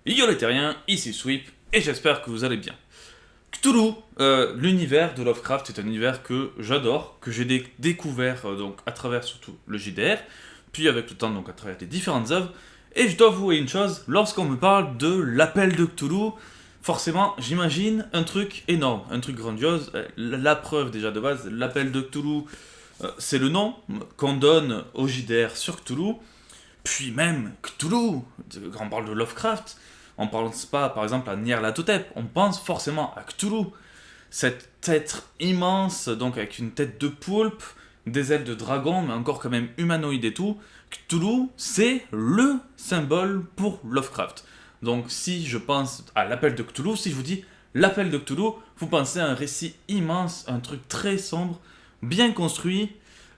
Yo les terriens, ici Sweep, et j'espère que vous allez bien. Cthulhu, l'univers de Lovecraft est un univers que j'adore, que j'ai découvert donc à travers surtout le JDR, puis avec le temps donc à travers les différentes œuvres, et je dois avouer une chose, lorsqu'on me parle de l'appel de Cthulhu, forcément j'imagine un truc énorme, un truc grandiose. La preuve déjà de base, l'appel de Cthulhu, c'est le nom qu'on donne au JDR sur Cthulhu, puis même Cthulhu, quand on parle de Lovecraft, on ne pense pas par exemple à Nyarlathotep, on pense forcément à Cthulhu, cet être immense, donc avec une tête de poulpe, des ailes de dragon, mais encore quand même humanoïde et tout. Cthulhu, c'est le symbole pour Lovecraft. Donc si je pense à l'appel de Cthulhu, si je vous dis l'appel de Cthulhu, vous pensez à un récit immense, un truc très sombre, bien construit,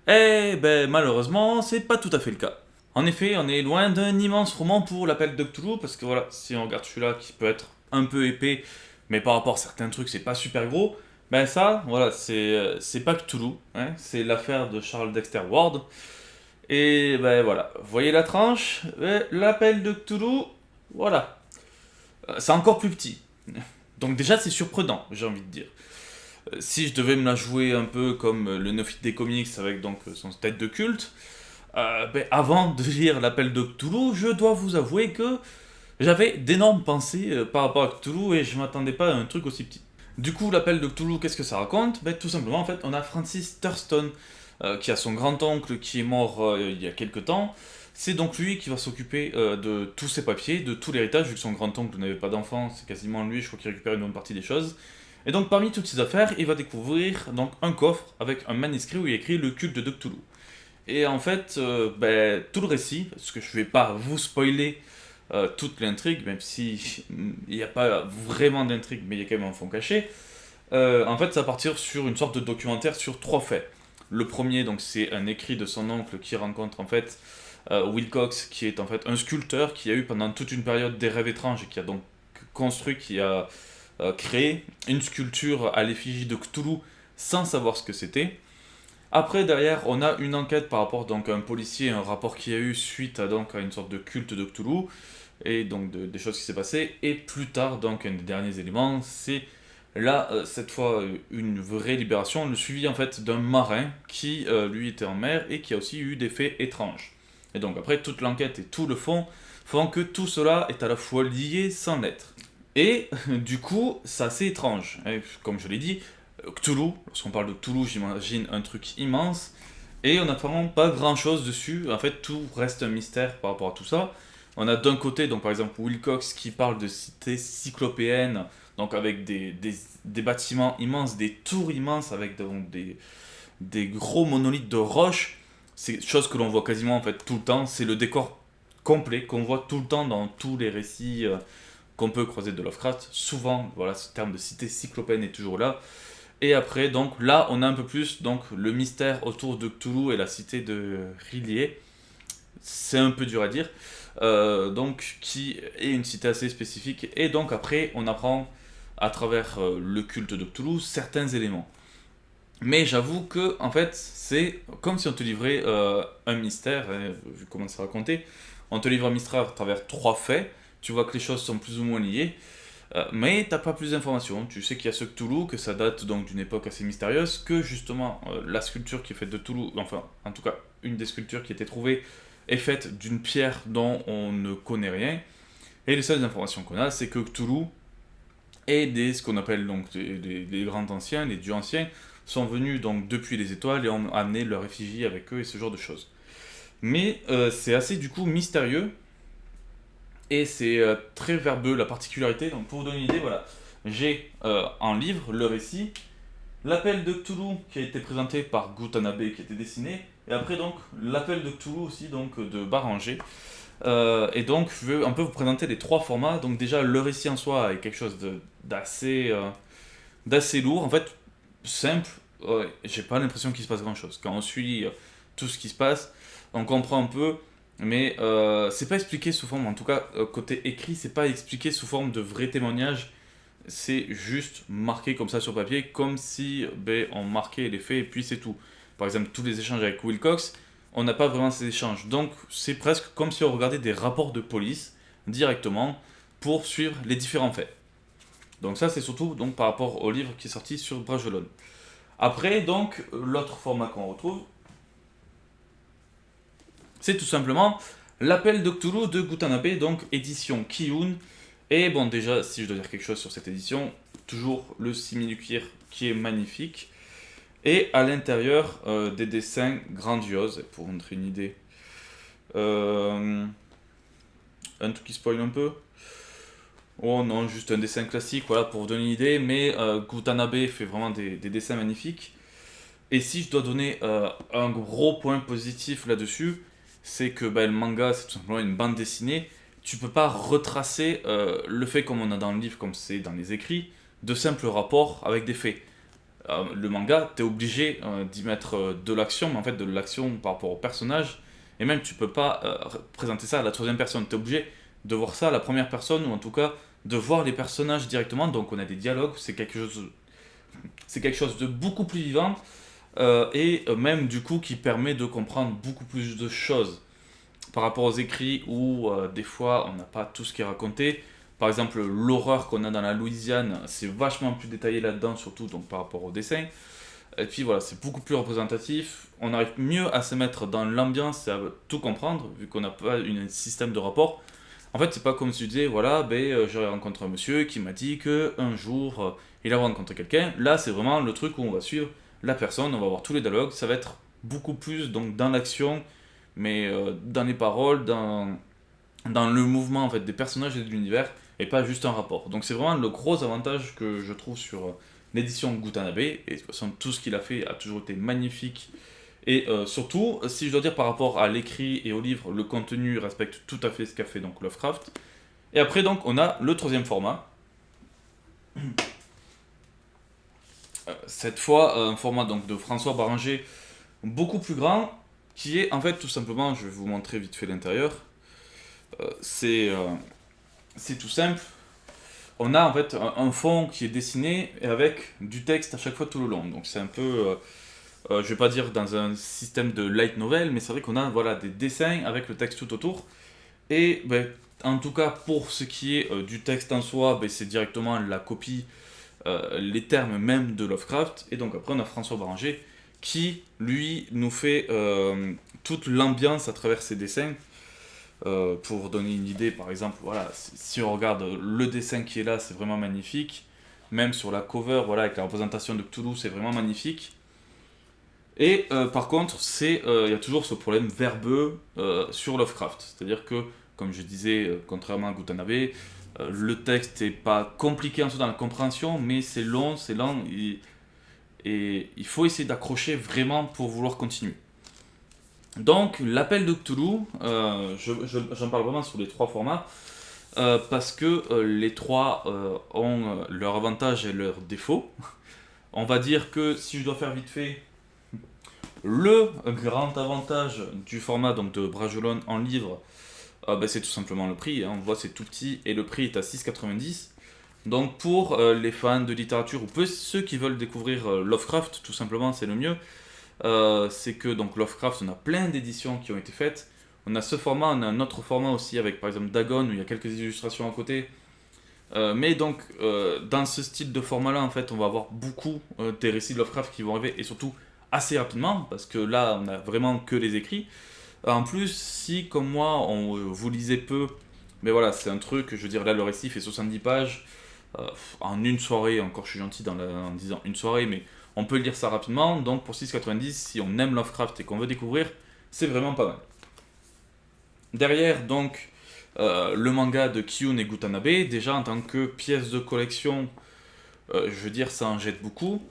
et ben malheureusement, c'est pas tout à fait le cas. En effet, on est loin d'un immense roman pour l'appel de Cthulhu, parce que voilà, si on regarde celui-là qui peut être un peu épais, mais par rapport à certains trucs, c'est pas super gros, ben ça, voilà, c'est pas Cthulhu, hein, c'est l'affaire de Charles Dexter Ward. Et ben voilà, vous voyez la tranche, l'appel de Cthulhu, voilà. C'est encore plus petit. Donc déjà, c'est surprenant, j'ai envie de dire. Si je devais me la jouer un peu comme le néophyte des comics avec donc son tête de culte, ben, avant de lire l'appel de Cthulhu, je dois vous avouer que j'avais d'énormes pensées par rapport à Cthulhu et je m'attendais pas à un truc aussi petit. Du coup, l'appel de Cthulhu, qu'est-ce que ça raconte? Ben, tout simplement, en fait, on a Francis Thurston qui a son grand-oncle qui est mort il y a quelques temps. C'est donc lui qui va s'occuper de tous ses papiers, de tout l'héritage, vu que son grand-oncle n'avait pas d'enfant, c'est quasiment lui, je crois, qui récupère une bonne partie des choses. Et donc, parmi toutes ces affaires, il va découvrir donc un coffre avec un manuscrit où il y a écrit le culte de Cthulhu. Et en fait, ben, tout le récit, parce que je vais pas vous spoiler toute l'intrigue, même si il n'y a pas vraiment d'intrigue, mais il y a quand même un fond caché. En fait, ça va partir sur une sorte de documentaire sur trois faits. Le premier, donc, c'est un écrit de son oncle qui rencontre en fait Wilcox, qui est en fait un sculpteur qui a eu pendant toute une période des rêves étranges et qui a donc construit, qui a créé une sculpture à l'effigie de Cthulhu sans savoir ce que c'était. Après, derrière, on a une enquête par rapport donc, à un policier, un rapport qu'il y a eu suite à, donc, à une sorte de culte de Cthulhu, et donc des choses qui s'est passées. Et plus tard, donc, un des derniers éléments, c'est là, cette fois, une vraie libération, le suivi en fait d'un marin qui, lui, était en mer et qui a aussi eu des faits étranges. Et donc, après, toute l'enquête et tout le fond font que tout cela est à la fois lié sans l'être. Et du coup, c'est assez étrange. Et, comme je l'ai dit, Cthulhu, lorsqu'on parle de Cthulhu, j'imagine un truc immense. Et on n'a vraiment pas grand chose dessus. En fait, tout reste un mystère par rapport à tout ça. On a d'un côté, donc par exemple, Wilcox qui parle de cités cyclopéennes, donc avec des bâtiments immenses, des tours immenses avec donc, des gros monolithes de roches. C'est chose que l'on voit quasiment en fait tout le temps. C'est le décor complet qu'on voit tout le temps dans tous les récits qu'on peut croiser de Lovecraft. Souvent, voilà, ce terme de cité cyclopéenne est toujours là. Et après, donc là, on a un peu plus donc le mystère autour de Cthulhu et la cité de R'lyeh. C'est un peu dur à dire. Donc, qui est une cité assez spécifique. Et donc après, on apprend à travers le culte de Cthulhu certains éléments. Mais j'avoue que, en fait, c'est comme si on te livrait un mystère, hein, vu comment c'est raconté. On te livre un mystère à travers trois faits. Tu vois que les choses sont plus ou moins liées. Mais t'as pas plus d'informations. Tu sais qu'il y a ce Cthulhu, que ça date donc d'une époque assez mystérieuse, que justement la sculpture qui est faite de Cthulhu, enfin en tout cas une des sculptures qui a été trouvée, est faite d'une pierre dont on ne connaît rien. Et les seules informations qu'on a, c'est que Cthulhu et ce qu'on appelle donc les grands anciens, les dieux anciens, sont venus donc depuis les étoiles et ont amené leur effigie avec eux et ce genre de choses. Mais c'est assez du coup mystérieux et c'est très verbeux. La particularité, donc pour vous donner une idée, voilà, j'ai en livre le récit, l'appel de Cthulhu qui a été présenté par Gutanabe qui a été dessiné, et après donc l'appel de Cthulhu aussi donc de Baranger. Et donc je veux un peu vous présenter les trois formats. Donc déjà le récit en soi est quelque chose d'assez lourd, en fait simple. Ouais, j'ai pas l'impression qu'il se passe grand chose. Quand on suit tout ce qui se passe, on comprend un peu, mais c'est pas expliqué sous forme, en tout cas côté écrit, c'est pas expliqué sous forme de vrai témoignage, c'est juste marqué comme ça sur papier, comme si ben, on marquait les faits et puis c'est tout. Par exemple, tous les échanges avec Wilcox, on n'a pas vraiment ces échanges. Donc c'est presque comme si on regardait des rapports de police directement. pour suivre les différents faits. Donc ça, c'est surtout donc, par rapport au livre qui est sorti sur Bragelonne. Après, donc, l'autre format qu'on retrouve, c'est tout simplement l'appel de Cthulhu de Gutanabe, donc édition Kiyun. Et bon, déjà, si je dois dire quelque chose sur cette édition, toujours le simili-cuir qui est magnifique. Et à l'intérieur, des dessins grandioses, pour vous montrer une idée. Un truc qui spoil un peu. Oh non, juste un dessin classique, voilà, pour vous donner une idée. Mais Gutanabe fait vraiment des dessins magnifiques. Et si je dois donner un gros point positif là-dessus, c'est que le manga, c'est tout simplement une bande dessinée. Tu peux pas retracer le fait comme on a dans le livre, comme c'est dans les écrits, de simples rapports avec des faits. Le manga, tu es obligé d'y mettre de l'action, mais en fait de l'action par rapport au personnage. Et même, tu peux pas présenter ça à la troisième personne. Tu es obligé de voir ça à la première personne, ou en tout cas de voir les personnages directement. Donc on a des dialogues, c'est quelque chose de beaucoup plus vivant. Et même du coup qui permet de comprendre beaucoup plus de choses par rapport aux écrits où des fois on n'a pas tout ce qui est raconté. Par exemple, l'horreur qu'on a dans la Louisiane, c'est vachement plus détaillé là-dedans, surtout donc par rapport au dessin. Et puis voilà, c'est beaucoup plus représentatif. On arrive mieux à se mettre dans l'ambiance et à tout comprendre, vu qu'on n'a pas un système de rapport. En fait, c'est pas comme si tu disais, voilà, j'aurais rencontré un monsieur qui m'a dit qu'un jour, il a rencontré quelqu'un. Là, c'est vraiment le truc où on va suivre la personne, on va voir tous les dialogues. Ça va être beaucoup plus donc, dans l'action, mais dans les paroles, dans le mouvement en fait, des personnages et de l'univers, et pas juste un rapport. Donc c'est vraiment le gros avantage que je trouve sur l'édition Gutanabe, et de toute façon tout ce qu'il a fait a toujours été magnifique, et surtout, si je dois dire par rapport à l'écrit et au livre, le contenu respecte tout à fait ce qu'a fait donc Lovecraft. Et après donc on a le troisième format, cette fois un format donc de François Baranger, beaucoup plus grand, qui est en fait tout simplement, je vais vous montrer vite fait l'intérieur, c'est tout simple. On a en fait un fond qui est dessiné et avec du texte à chaque fois tout le long. Donc c'est un peu, je vais pas dire dans un système de light novel, mais c'est vrai qu'on a voilà, des dessins avec le texte tout autour. Et en tout cas pour ce qui est du texte en soi, c'est directement la copie, les termes même de Lovecraft. Et donc après on a François Baranger qui lui nous fait toute l'ambiance à travers ses dessins. Pour vous donner une idée, par exemple, voilà, si on regarde le dessin qui est là, c'est vraiment magnifique. Même sur la cover, voilà, avec la représentation de Cthulhu, c'est vraiment magnifique. Et par contre, il y a toujours ce problème verbeux sur Lovecraft. C'est-à-dire que, comme je disais, contrairement à Gutanabe, le texte n'est pas compliqué en soi dans la compréhension, mais c'est long, et il faut essayer d'accrocher vraiment pour vouloir continuer. Donc, l'appel de Cthulhu, j'en parle vraiment sur les trois formats, parce que les trois ont leurs avantages et leurs défauts. On va dire que si je dois faire vite fait, le grand avantage du format donc, de Bragelonne en livre, c'est tout simplement le prix. On voit c'est tout petit et le prix est à 6,90. Donc pour les fans de littérature ou ceux qui veulent découvrir Lovecraft, tout simplement c'est le mieux. C'est que donc Lovecraft, on a plein d'éditions qui ont été faites. On a ce format, on a un autre format aussi avec par exemple Dagon où il y a quelques illustrations à côté. Mais donc dans ce style de format là en fait on va avoir beaucoup des récits de Lovecraft qui vont arriver et surtout assez rapidement parce que là on a vraiment que les écrits. En plus si comme moi vous lisez peu, mais voilà c'est un truc, je veux dire là le récit fait 70 pages en une soirée, encore je suis gentil en disant une soirée mais on peut lire ça rapidement, donc pour 6,90 si on aime Lovecraft et qu'on veut découvrir, c'est vraiment pas mal. Derrière donc le manga de Kiyun et Gutanabe, déjà en tant que pièce de collection, je veux dire ça en jette beaucoup.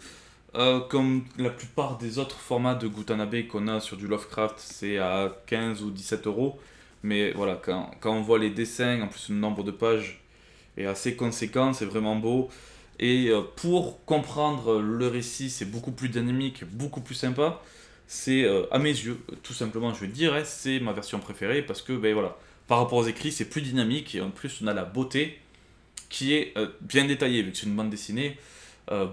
Comme la plupart des autres formats de Gutanabe qu'on a sur du Lovecraft, c'est à 15 ou 17 euros. Mais voilà, quand on voit les dessins, en plus le nombre de pages est assez conséquent, c'est vraiment beau. Et pour comprendre le récit, c'est beaucoup plus dynamique, beaucoup plus sympa. C'est à mes yeux, tout simplement, je vais dire, c'est ma version préférée parce que voilà, par rapport aux écrits, c'est plus dynamique et en plus on a la beauté qui est bien détaillée vu que c'est une bande dessinée.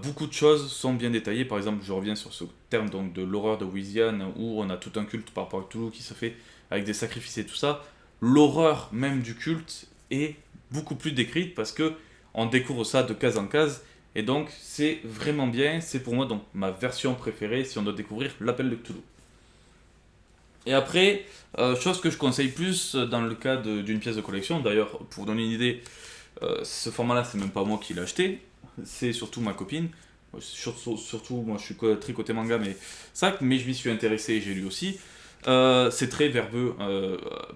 Beaucoup de choses sont bien détaillées. Par exemple, je reviens sur ce terme donc, de l'horreur de Louisiane où on a tout un culte par rapport à Cthulhu qui se fait avec des sacrifices et tout ça. L'horreur même du culte est beaucoup plus décrite parce que on découvre ça de case en case. Et donc, c'est vraiment bien. C'est pour moi donc ma version préférée si on doit découvrir l'appel de Cthulhu. Et après, chose que je conseille plus dans le cas d'une pièce de collection, d'ailleurs, pour vous donner une idée, ce format-là, c'est même pas moi qui l'ai acheté, c'est surtout ma copine. Surtout, moi je suis très côté manga, mais je m'y suis intéressé et j'ai lu aussi. C'est très verbeux,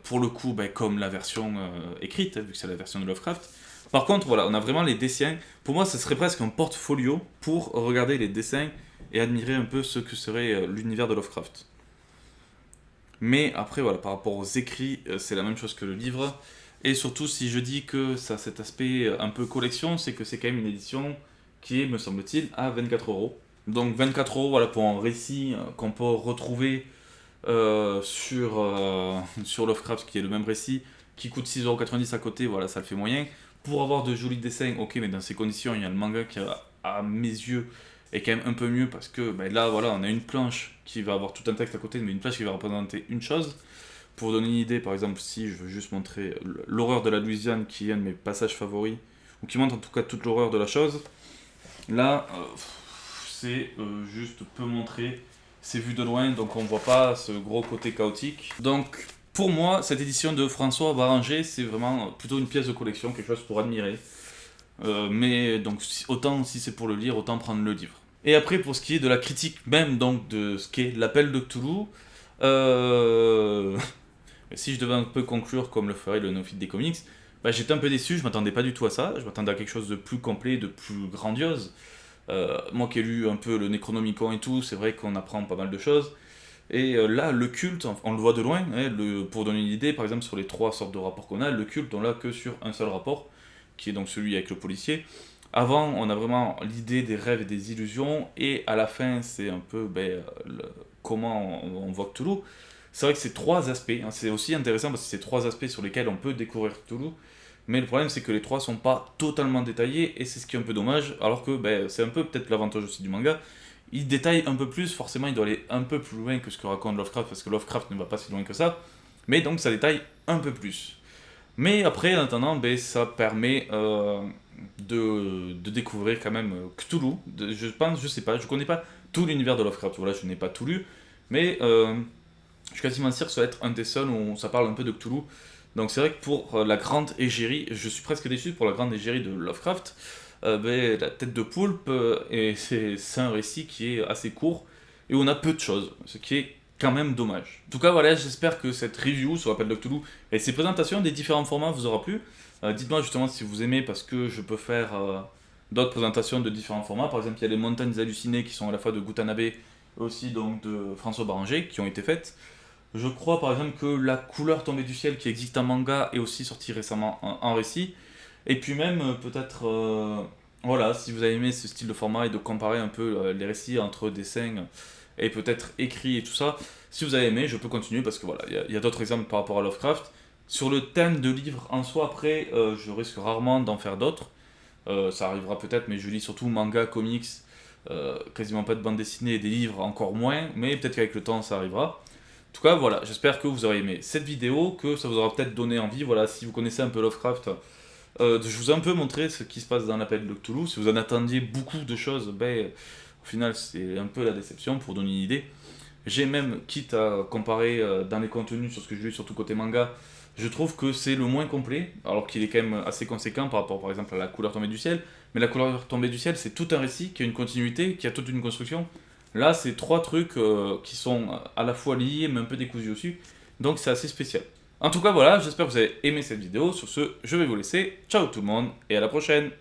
pour le coup, ben, comme la version écrite, vu que c'est la version de Lovecraft. Par contre, voilà, on a vraiment les dessins. Pour moi, ce serait presque un portfolio pour regarder les dessins et admirer un peu ce que serait l'univers de Lovecraft. Mais après, voilà, par rapport aux écrits, c'est la même chose que le livre. Et surtout, si je dis que ça a cet aspect un peu collection, c'est que c'est quand même une édition qui est, me semble-t-il, à 24 €. Donc 24 € voilà, pour un récit qu'on peut retrouver sur Lovecraft, qui est le même récit, qui coûte 6,90 € à côté, voilà, ça le fait moyen. Pour avoir de jolis dessins, ok, mais dans ces conditions, il y a le manga qui, à mes yeux, est quand même un peu mieux parce que ben là, voilà, on a une planche qui va avoir tout un texte à côté, mais une planche qui va représenter une chose. Pour donner une idée, par exemple, si je veux juste montrer l'horreur de la Louisiane, qui est un de mes passages favoris, ou qui montre en tout cas toute l'horreur de la chose, là, c'est juste peu montré, c'est vu de loin, donc on voit pas ce gros côté chaotique. Donc, pour moi, cette édition de François Baranger, c'est vraiment plutôt une pièce de collection, quelque chose pour admirer. Mais donc, autant si c'est pour le lire, autant prendre le livre. Et après, pour ce qui est de la critique même donc de ce qu'est l'appel de Cthulhu, si je devais un peu conclure comme le ferait le néophyte des comics, bah, j'étais un peu déçu, je m'attendais pas du tout à ça, je m'attendais à quelque chose de plus complet, de plus grandiose. Moi qui ai lu un peu le Necronomicon et tout, c'est vrai qu'on apprend pas mal de choses. Et là, le culte, on le voit de loin, hein, pour donner une idée, par exemple sur les 3 sortes de rapports qu'on a, le culte on l'a que sur un seul rapport, qui est donc celui avec le policier. Avant, on a vraiment l'idée des rêves et des illusions, et à la fin, c'est un peu comment on voit Cthulhu. C'est vrai que c'est 3 aspects, hein, c'est aussi intéressant parce que c'est 3 aspects sur lesquels on peut découvrir Cthulhu, mais le problème c'est que les 3 sont pas totalement détaillés, et c'est ce qui est un peu dommage, alors que c'est un peu peut-être l'avantage aussi du manga. Il détaille un peu plus, forcément il doit aller un peu plus loin que ce que raconte Lovecraft, parce que Lovecraft ne va pas si loin que ça, mais donc ça détaille un peu plus. Mais après, en attendant, ça permet de découvrir quand même Cthulhu. Je pense, je sais pas, je connais pas tout l'univers de Lovecraft, voilà, je n'ai pas tout lu, mais je suis quasiment sûr que ça va être un des seuls où ça parle un peu de Cthulhu. Donc c'est vrai que pour la grande égérie, je suis presque déçu pour la grande égérie de Lovecraft, la tête de poulpe, et c'est un récit qui est assez court, et où on a peu de choses, ce qui est quand même dommage. En tout cas, voilà, j'espère que cette review sur l'appel de Cthulhu et ces présentations des différents formats vous aura plu. Dites-moi justement si vous aimez, parce que je peux faire d'autres présentations de différents formats. Par exemple, il y a les montagnes hallucinées qui sont à la fois de Gutanabe et aussi donc de François Baranger qui ont été faites. Je crois par exemple que La couleur tombée du ciel qui existe en manga est aussi sorti récemment en récit. Et puis même peut-être, voilà, si vous avez aimé ce style de format et de comparer un peu les récits entre dessins et peut-être écrit et tout ça, si vous avez aimé, je peux continuer parce que voilà, il y a d'autres exemples par rapport à Lovecraft. Sur le thème de livres en soi, après, je risque rarement d'en faire d'autres. Ça arrivera peut-être, mais je lis surtout manga, comics, quasiment pas de bande dessinée et des livres encore moins, mais peut-être qu'avec le temps ça arrivera. En tout cas, voilà, j'espère que vous aurez aimé cette vidéo, que ça vous aura peut-être donné envie. Voilà, si vous connaissez un peu Lovecraft, je vous ai un peu montré ce qui se passe dans l'appel de Cthulhu. Si vous en attendiez beaucoup de choses, au final, c'est un peu la déception pour donner une idée. J'ai même, quitte à comparer dans les contenus sur ce que j'ai lu, surtout côté manga, je trouve que c'est le moins complet, alors qu'il est quand même assez conséquent par rapport par exemple à La couleur tombée du ciel. Mais La couleur tombée du ciel, c'est tout un récit qui a une continuité, qui a toute une construction. Là, c'est 3 trucs qui sont à la fois liés, mais un peu décousus aussi. Donc c'est assez spécial. En tout cas, voilà, j'espère que vous avez aimé cette vidéo. Sur ce, je vais vous laisser. Ciao tout le monde, et à la prochaine!